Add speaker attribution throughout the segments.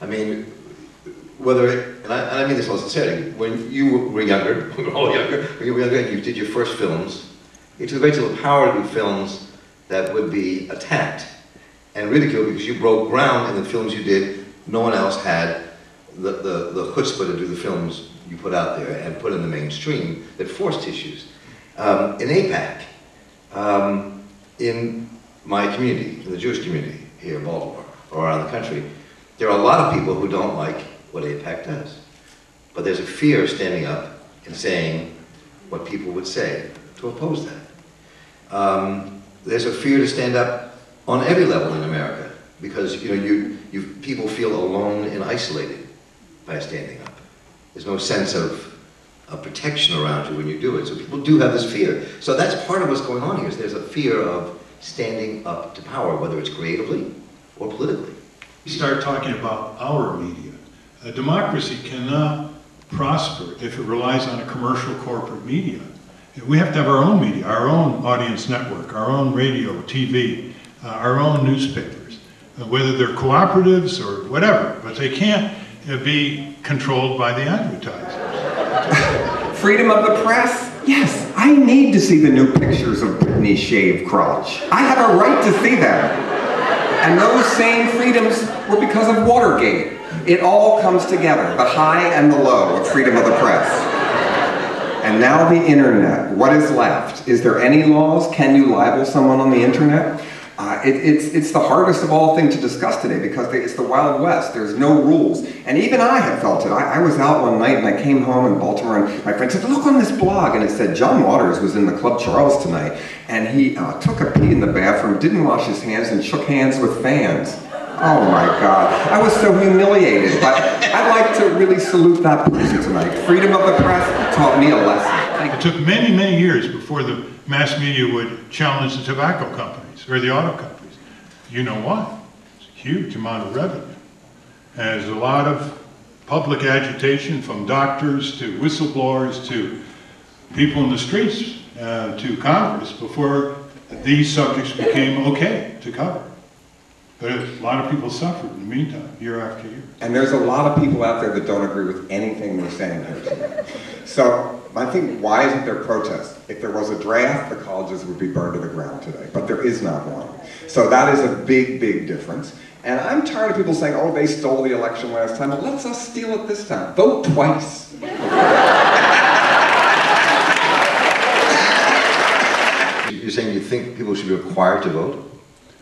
Speaker 1: I mean, and I mean this all sincerely, when you were younger, we were all younger, when you were younger and you did your first films, it took a great deal of power to do films that would be attacked and ridiculed because you broke ground in the films you did. No one else had the chutzpah to do the films you put out there and put in the mainstream that forced issues. In AIPAC, in my community, in the Jewish community here in Baltimore or around the country, there are a lot of people who don't like what AIPAC does. But there's a fear of standing up and saying what people would say to oppose that. There's a fear to stand up on every level in America because people feel alone and isolated by standing up. There's no sense of protection around you when you do it. So people do have this fear. So that's part of what's going on here, is there's a fear of standing up to power, whether it's creatively or politically.
Speaker 2: We start talking about our media. A democracy cannot prosper if it relies on a commercial corporate media. We have to have our own media, our own audience network, our own radio, TV, our own newspapers, whether they're cooperatives or whatever, but they can't be controlled by the advertisers.
Speaker 3: Freedom of the press? Yes, I need to see the new pictures of Britney's shaved crotch. I have a right to see them. And those same freedoms were because of Watergate. It all comes together, the high and the low of freedom of the press. And now the internet. What is left? Is there any laws? Can you libel someone on the internet? It's the hardest of all things to discuss today because it's the Wild West. There's no rules. And even I have felt it. I was out one night and I came home in Baltimore and my friend said, look on this blog. And it said, John Waters was in the Club Charles tonight and he took a pee in the bathroom, didn't wash his hands, and shook hands with fans. Oh my God. I was so humiliated. But I'd like to really salute that person tonight. Freedom of the press taught me a lesson.
Speaker 2: It took many, many years before the mass media would challenge the tobacco companies or the auto companies. You know why? It's a huge amount of revenue. And there's a lot of public agitation from doctors to whistleblowers to people in the streets to Congress before these subjects became okay to cover. But a lot of people suffered in the meantime, year after year.
Speaker 3: And there's a lot of people out there that don't agree with anything we're saying here today. So I think, why isn't there protest? If there was a draft, the colleges would be burned to the ground today, but there is not one. So that is a big, big difference. And I'm tired of people saying, oh, they stole the election last time. Well, let's us steal it this time. Vote twice.
Speaker 1: You're saying you think people should be required to vote?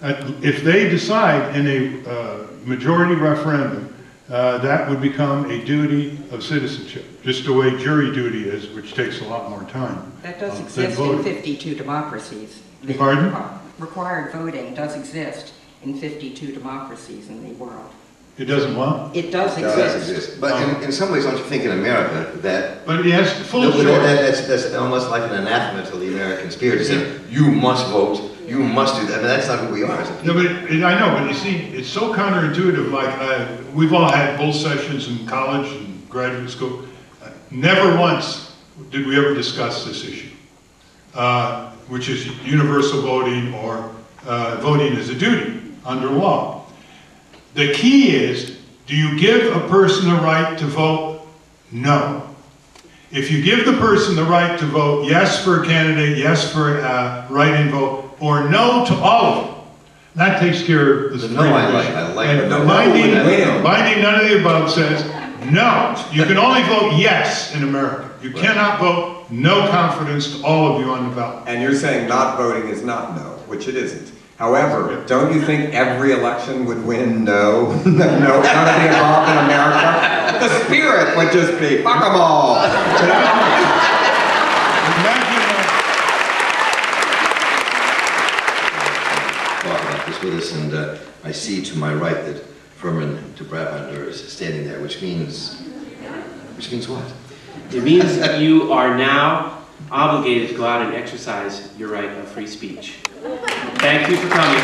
Speaker 2: If they decide in a majority referendum, that would become a duty of citizenship, just the way jury duty is, which takes a lot more time.
Speaker 4: That does exist in 52 democracies.
Speaker 2: Pardon?
Speaker 4: Required voting does exist in 52 democracies in the world.
Speaker 2: It doesn't what?
Speaker 4: It does exist.
Speaker 1: It does exist. But in some ways, don't you think in America that...
Speaker 2: But yes, full choice.
Speaker 1: That's almost like an anathema to the American spirit. To say, you must vote, you must do that. I mean, that's not who we are.
Speaker 2: No, but I know, but you see, it's so counterintuitive. Like, we've all had bull sessions in college and graduate school. Never once did we ever discuss this issue, which is universal voting or voting as a duty under law. The key is, do you give a person the right to vote? No. If you give the person the right to vote yes for a candidate, yes for write-in vote, or no to all of them, that takes care of the Supreme Court.
Speaker 1: I like
Speaker 2: and the binding none of the above says no. You can only vote yes in America. You cannot vote no confidence to all of you on the ballot.
Speaker 3: And you're saying not voting is not no, which it isn't. However, don't you think every election would win no? No, none of the above in America? The spirit would just be, fuck them all.
Speaker 1: Talk about this with us, and I see to my right that Furman de Brabander is standing there, which means what?
Speaker 5: It means you are now obligated to go out and exercise your right of free speech. Thank you for coming.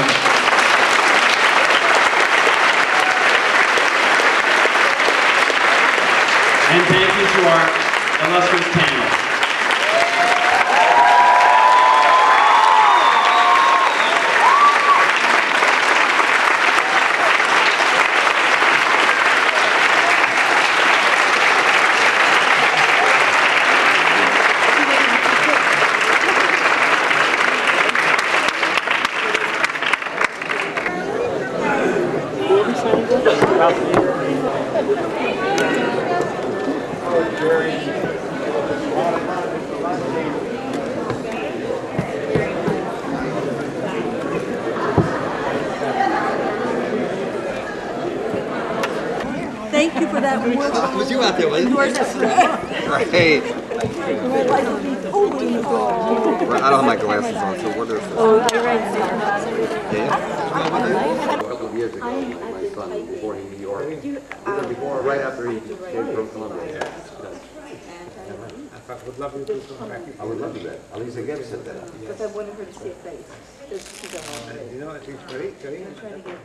Speaker 5: And thank you to our illustrious panel.
Speaker 6: Thank you for that.
Speaker 7: It was you out there, wasn't it?
Speaker 6: Right.
Speaker 7: Right. I don't have my glasses on, so what is this?
Speaker 6: Oh, I read
Speaker 7: A couple of years ago, my son, before he New York, before, right after he came from Columbia. I would love you to come back. I would love you that. Alicia Gibbs said that.
Speaker 6: Because I wanted her to see a face.
Speaker 7: You know, she's great.
Speaker 6: I'm trying to get